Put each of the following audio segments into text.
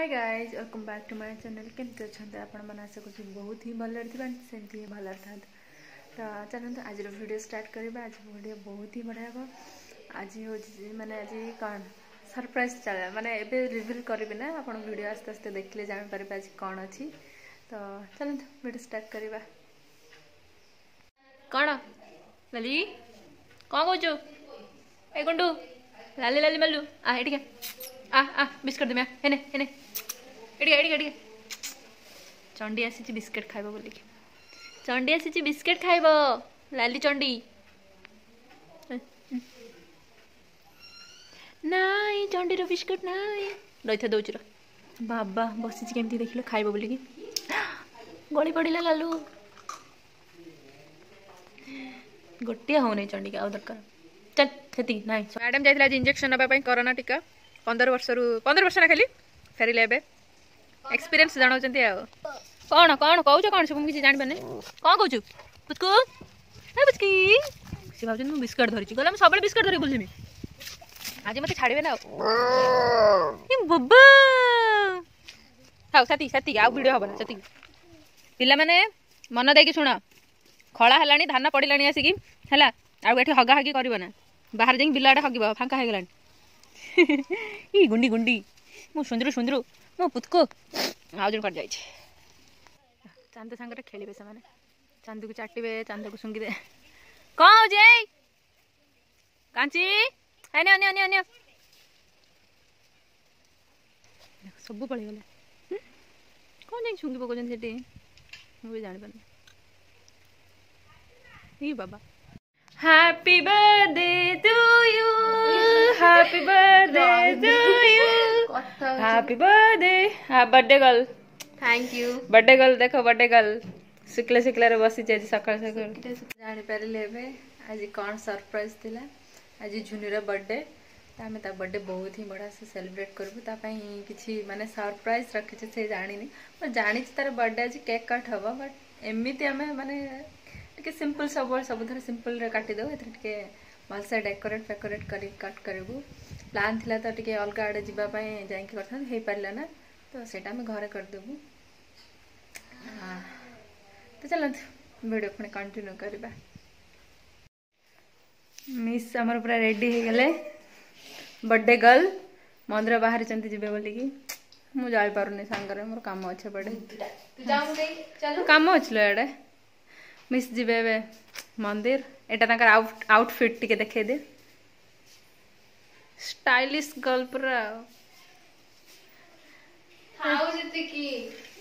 Hi guys welcome back to my channel केमती अच्छा आपण मैंने आशा कर बहुत ही भल सेमती ही भल था। तो चलते आज वीडियो स्टार्ट करवा। आज वीडियो बहुत ही बढ़िया हम आज हूँ मैंने आज कौन सरप्राइज चल माने एबे रिवील करी ना आप वीडियो आस्ते आस्ते देखले जापर आज कौन अच्छी। तो चलते वीडियो स्टार्ट करवा। कौन लाली कौन कौचु ए गुंडू लाली लाली मल्लू आ ये आ बिस्कुट देमे हेने हेने एडी एडी एडी चंडी आसी बिस्कुट खाइबो बोली चंडी आसी बिस्कुट खाइबो लाली चंडी नाई चंडी रो बिस्कुट नाई रही दौच बाबा बसी केमती देखिल खाइबो बोली गली पड़ा लालू गोटे हो नहीं चंडी का दरकार चल से ना मैडम जाइए आज इंजेक्शन नापी कोरोना टीका 15 वर्ष ना खाली फेरिले एक्सपीरियंस जाना कौन कौन कौच कौन सब किसी जान पाने कौन कौच पुचकू पुचकी सी भाव मुझे बिस्कुट धरी गला सब बिस्कुट धरी बुझेमी आज मत छाड़े ना बाबा हाँ साथी साथी आउ वीडियो हम ना पिला माने मन देकी शुण खड़ा है धान पड़ा आसिकी है आगे हगा हगी करना बाहर जाइए बिल आड़े हगब फांका हो गला ई गुंडी गुंडी मो सुंदरू सुंदरू मो पुतको आज कट जाए चांद सांगे खेलिए से मैंने चांद को चाटे चांद को सुंगी दे कौन हो जाए कांची अन्य अन्य अन्य अन्य सब पड़ेगा कौन जाए सुंगी पकाउन से मुझे जानी पानी ये बाबा Happy birthday to you Happy birthday to you Happy birthday birthday girl Thank you birthday girl देखो birthday girl सिकले सिकले रे बसी जे सकाळ सकाळ जानि परले बे आज कोन सरप्राइज दिला आज झुनीर बर्थडे आमे ता बर्थडे बहुत ही बड़ा से सेलिब्रेट करबु ता पई किछि माने सरप्राइज रखि से जानिनी पर जानि तार बर्थडे आज केक कट हबो बट एमिति आमे माने टे सिंपल सब सिंपल रे काटी दो एथे भलसे डेकोरेट फेकोरेट कर कट करूँ प्लान थिला तो टे अलग आड़े जावाई जाकि कर पारा ना तो सेटा आम घरे करदेबू। तो चलते वीडियो पुणी कंटिन्यू करवा। मिस आमर पूरा रेडी हो गले बर्थडे गर्ल मंदिर बाहर जी बोलिकी मुझे जापारे सांगे मोर कम अच्छे पड़े कम अच्छे एडे मिस जीवे मंदिर एटा आउटफिट टिके देखे दे स्टाइलिश गर्ल पूरा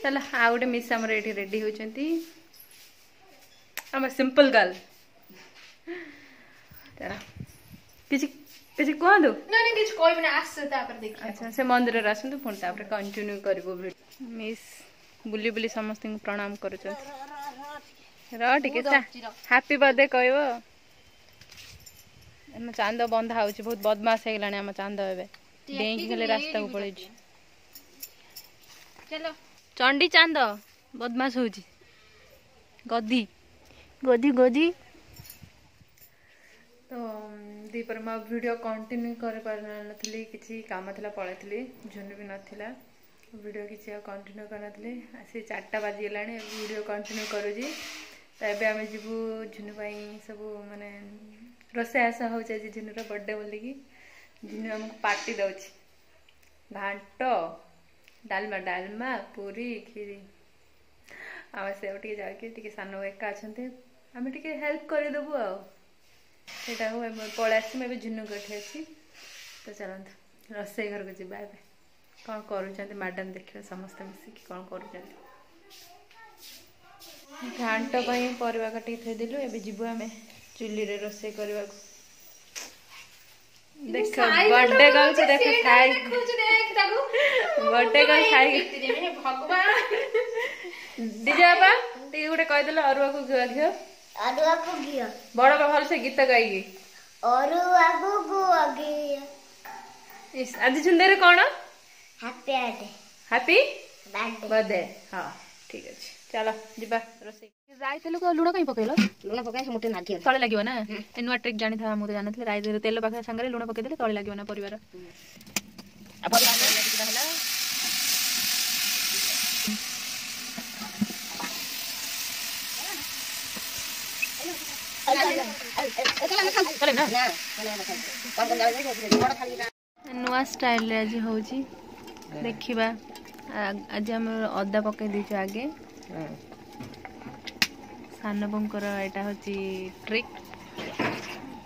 चल आ गए मिस आमर ये रेडी होती सिंपल गर्ल किसी कहतु अच्छा से मंदिर आसतु पुणी कंटिन्यू कर मिस बुली बुली समस्त प्रणाम कर हैप्पी बर्थडे कह चांद बंधा हो बहुत बदमाश हो गला आम चांद ए रास्ता को पड़े चलो चंडी चांद बदमाश हो गदी गदी गदी। तो दीपर मैं वीडियो कंटिन्यू कर पार नी किसी काम था पलैली झुनु भी नाला वीडियो किसी कंटिन्यू करनी आसी 4टा बाजीगला वीडियो कंटिन्यू करुँगी। तो ये आम जीवु झुनु सब माने रोषेस हो झुनुर बर्थडे बोलिकी झुनु आमको पार्टी दौच घाट डालमा डालमा पूरी खीरी आम से जाके सान एका अच्छा आम टे हेल्प करदेबू आटा हूँ पलि आस झुनु कठी अच्छी। तो चलते रोसे घर को जावा कौन कर मैडम देखिए समस्त मिसिकी कौन कर घाट परिवा काटी थेदेलु एबे जीवु आमे चुल्ली रे रोसे करबा देख बर्थडे गर्ल को देख खाई बर्थडे गर्ल खाई भगवान दीदी बाबा ती गुटे कह देलो अरुआ को घियो बड़ भल से गीत गाई अरुआ को इस आज सुंदर कौन हैप्पी बर्थडे हाँ ठीक अच्छे चलो जीवा रोसे राई तेल को लुण कहीं पकेल लुण पकाई मुठे नागी तले लगे ना नुआ ट्रिक जानी था मुझे जानी राई तेल पाखे सांगे लुण पकईदे तले लगे ना परिवार नुआ स्टाइल आज हो देखा आज आम अदा पकई दीचु आगे सान बोंकर यहाँ हूँ ट्रिक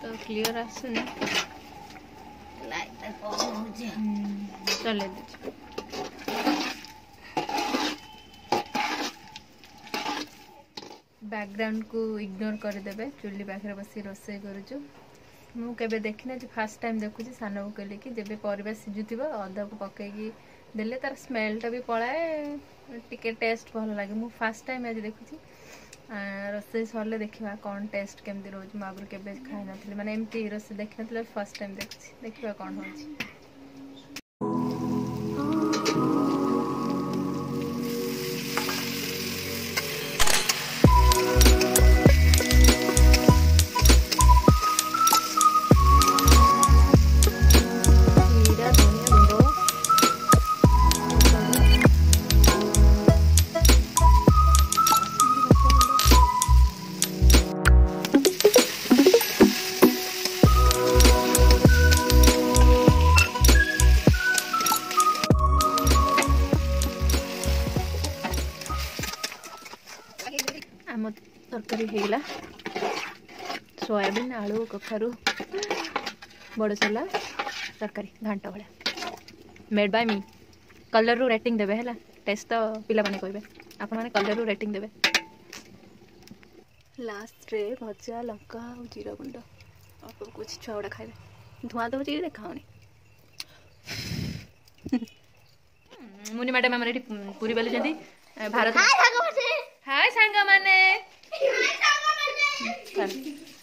तो क्लियर आसुनी चले बैकग्राउंड को इग्नोर करदे चुली पाखे बस रोसे करुचु मुझे देखना फास्ट टाइम देखुची सान को कहले कि जब परिवा सिझुव अदा को पकईकी देले तार स्मेलटा भी पलाए टिके टेस्ट भल लगे मु फास्ट टाइम आज देखुची रोसे सरले देखा कौन टेस्ट केमती रोज मुझे आगुरी केबे खाई नथली माने एमती रोसे देखि नथले फर्स्ट टाइम देखुची देखिबा कौन होची। आम तरकारी होगा सोयाबीन आलू कखारू बड़सोला तरकारी घांट भाया मेड बाय मी कलर रू रेटिंग देवे है टेस्ट तो पिला माने कहबे आपण माने कलर रू रेटिंग देवे लास्ट रे भजा लंका और जीरा गुंड और कुछ छुआ गुड़ा खाइबे धुआं तो जी देखाऊनी मुनि मैडम हमर एठी पूरी बेले जंदी भारत हाय सांगा माने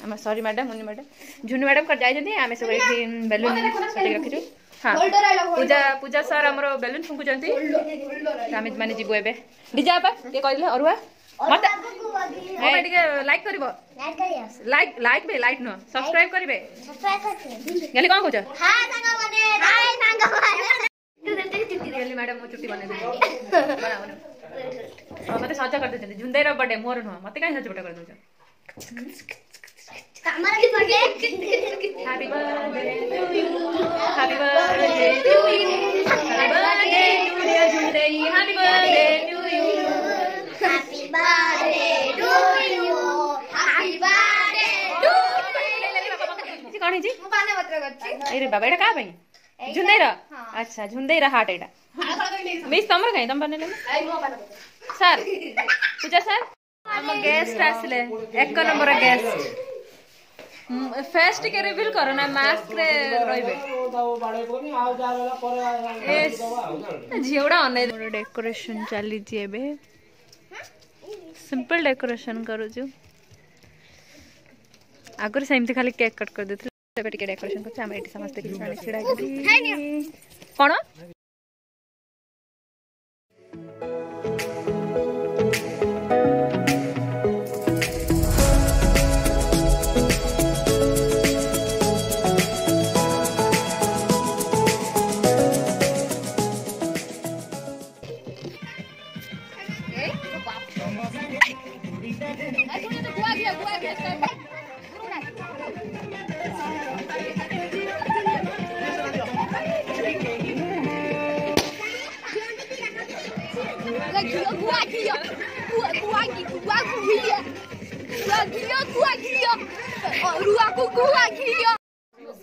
आम सॉरी मैडम मुनि मैडम झुनु मैडम कर जाई जंदी आमे सब एठी बेलून सटी रखिजु हां पूजा पूजा सर हमरो बेलून फुंकु जंती आमे माने जीबो एबे डीजे आपा के कहले अरुआ मत ए टिके लाइक करबो लाइक बे लाइक न सब्सक्राइब करबे गली कोन कहछ हां सांगा माने गली मैडम मो छुट्टी बने दे बनाओ मत सजा कर दे झुंदेर बर्थडे मोर न मत काई सजपटा कर दो happy birthday to you happy birthday to you happy birthday to dear झुंदे happy birthday to you happy birthday to you happy birthday to कौन है जी मु पाने पत्र करछि अरे बाबा एटा का भाई झुंदेर अच्छा झुंदेर हाट एटा मिस तमर काई तम बने सर पूजा सर हम गेस्ट आसले एक नंबर गेस्ट फेस्ट के रिवील करो ना मास्क रे रहिबे झियोडा अनै डेकोरेशन चली जी एबे सिंपल डेकोरेशन करू छु आगर सेमती खाली केक कट कर देथि तबे टिके डेकोरेशन कर हम एठी समस्त के साने छिडा कोन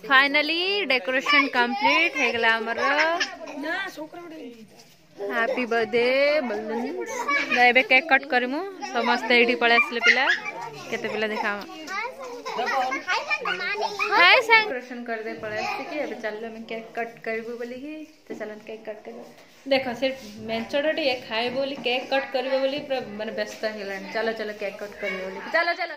फाइनली डेकोरेशन कंप्लीट है गला हमर हैप्पी बर्थडे बलून एबे केक कट करमु समस्त एठी पळे आसले पिला केते पिला देखा हाय सांग डेकोरेशन कर दे पळे आसे कि एबे चललो मैं केक कट करबो बोली कि तो चलन केक कट कर देखो सिर्फ मेंचोडटी खाए बोली केक कट करबो बोली माने व्यस्त हेला चलो चलो केक कट करबो बोली चलो चलो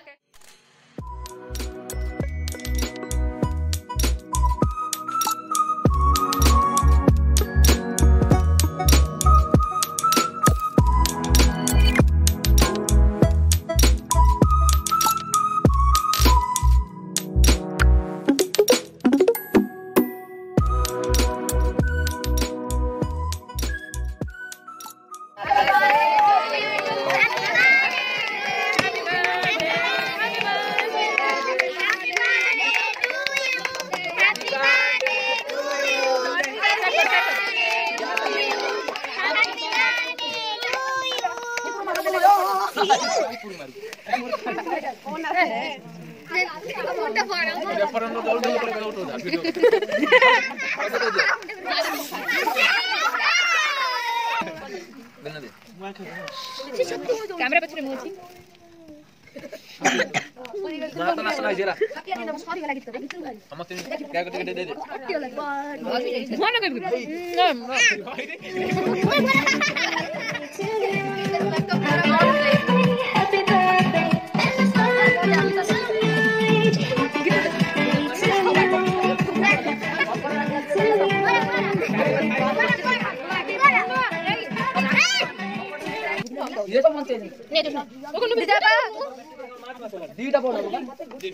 कैमरा पछरे मुछी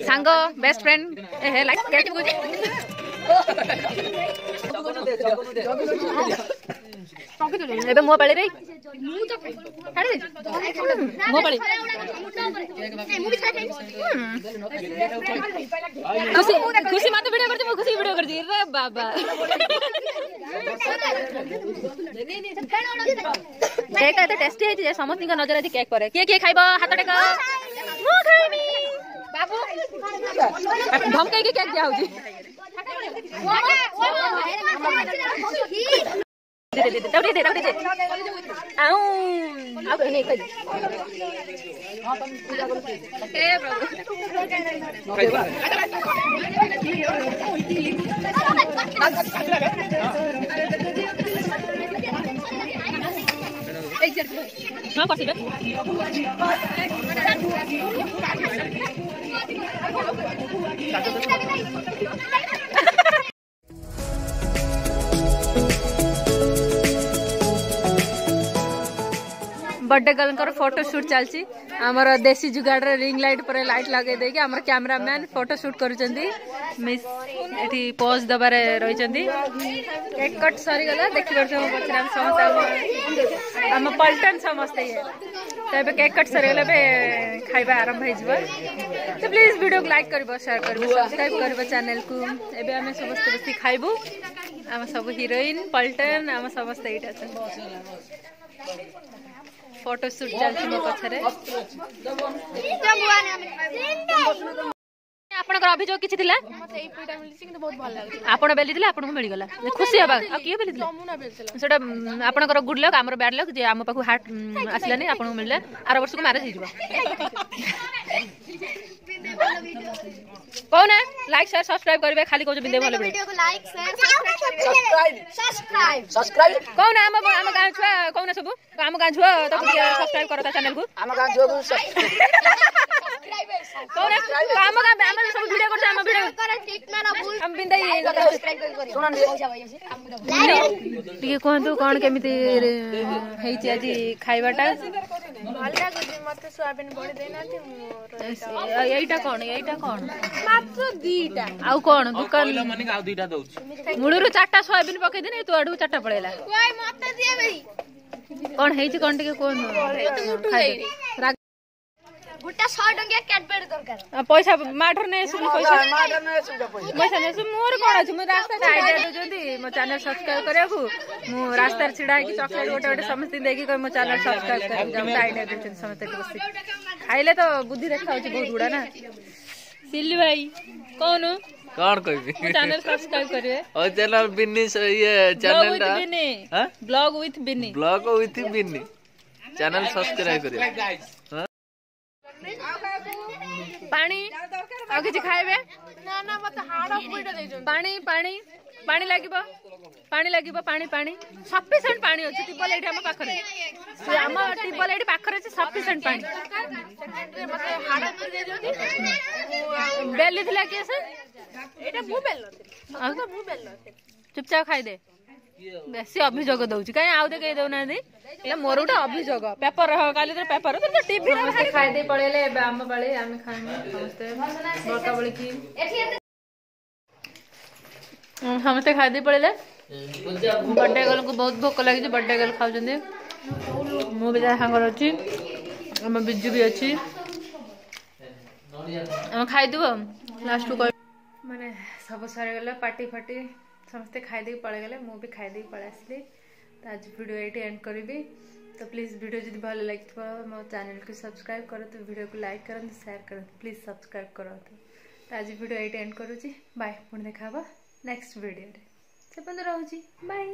सांग बेस्ट फ्रेंड ए लाइक केक को एबे मो पाले रे हाडे मो पाले खुशी खुशी मत वीडियो करते मो खुशी वीडियो कर दी रे बाबा केक आते टेस्टी है जे समस्त का नजर आती केक पर के खाइबो हाथ टेक मो खाइबी बाबू धमकाई के केक दिया होजी दे आऊ नहीं खाई ए हाँ कर सिबे बर्थडे गर्ल फोटो शूट चलची आमर देसी जुगाड़ रिंग लाइट पर लाइट लगे देकी आमर कैमरामैन फोटो शूट करूचंदी मिस एठी पोज दबारे रहिचंदी केक कट सरी गला देखि परछो पछराम समस्त हम पलटन समस्त ये तबे केक कट सरी गला बे खाइबा आरंभ हो जबो तो प्लीज वीडियो को लाइक करबो शेयर करबो सब्सक्राइब करबो चैनल को एबे हमें समस्त बसी खाइबो हम सब हीरोइन पलटन हम समस्त एटा छ फोटो शूट चलती मो पछरे आपन कर अभियोग किछि थिला मते एई पीटा मिलछि कि बहुत भल लागै आपन बेली दिला आपन को मिल गला खुशी हबा आ किए बेली दिला जमुना बेलछला सेटा आपन कर गुड लक हमर बैड लक जे हम पाखु हार्ट आसला नै आपन को मिलला आर वर्ष को मैरिज हिजबा कौन है लाइक शेयर सब्सक्राइब करबे खाली को बिंदे भले वीडियो को लाइक शेयर सब्सक्राइब कौन है हम गां छुआ कौन सब हम गां छुआ तो सब्सक्राइब करता चैनल को हम गां छुआ को कौन है हम गां हम सब वीडियो करता हम वीडियो हम बिंदे सब्सक्राइब करी सुनन टिके कोहंतु कोन केमिति हेइछि आजि खाइबाटा भल लागु मते सोयाबीन बडी देनाथि एइटा कोन मात्र दीटा आउ कोन दुकान मने आउ दीटा दउछि मुळुरु चारटा सोयाबीन पके देने तो आडू चारटा पळेला कोइ मते दिए भाई कोन हेइछि कोन टिके कोन गुटा 100 टंकिया कैडबेरी दरकार पैसा माठर ने सुन पैसा ने सुन मोर कोन अछि म रास्ता आइडिया दे जदी म चैनल सब्सक्राइब करयाकू म रास्ता छिडा की चॉकलेट गोटे समस्त देगी कोइ म चैनल सब्सक्राइब कर जम आइडिया दे समस्त बसी खाइले तो बुद्धि देखा होछि बहुत गुडा ना सिल्ली भाई कौन कहबी चैनल सब्सक्राइब करिए और चैनल बिन्नी ये चैनल हां blog with Binni channel subscribe करिए पानी आ किछि खाइबे ना ना मत हाड़ पइडा दे जो पानी लागिबो पानी सफिशिएंट पानी अछि टिबल एठी हम पाखरे हम टिबल एठी पाखरे अछि सफिशिएंट पानी मते हाड़ दे जोती बेली थिला के से एटा मु बेल नथि चुपचाप खाइ दे बेसी अभियोग दउछि काई आउ दे कहि दउना दी एला मोर उटा अभियोग पेपर काली तो पेपर तो टीवी रे खाइ दे पळेले आम बाळे आमे खाइमे समस्त बड़का बळे की समस्त खाइ दे पळेले बर्थडे गर्ल को बहुत भोक लागि जे बर्थडे गर्ल खाउ जंदे मु भी जा हांगर अछि हम बिज्जू भी अछि हम खाइ दउ लास्ट को माने सब सारे गला पार्टी फाटी समस्ते खाई दे पळे गले मु भी खाई दे पळे आसली तो आज वीडियो एटी एंड करबी तो प्लीज़ वीडियो जब भल लगे मो चैनल को सब्सक्राइब करो, तो वीडियो को लाइक करो, शेयर करो, प्लीज़ सब्सक्राइब करो। तो आज वीडियो ये एंड करुँची। बाय, पुणी देखा नेक्स्ट वीडियो से। रोची बाय।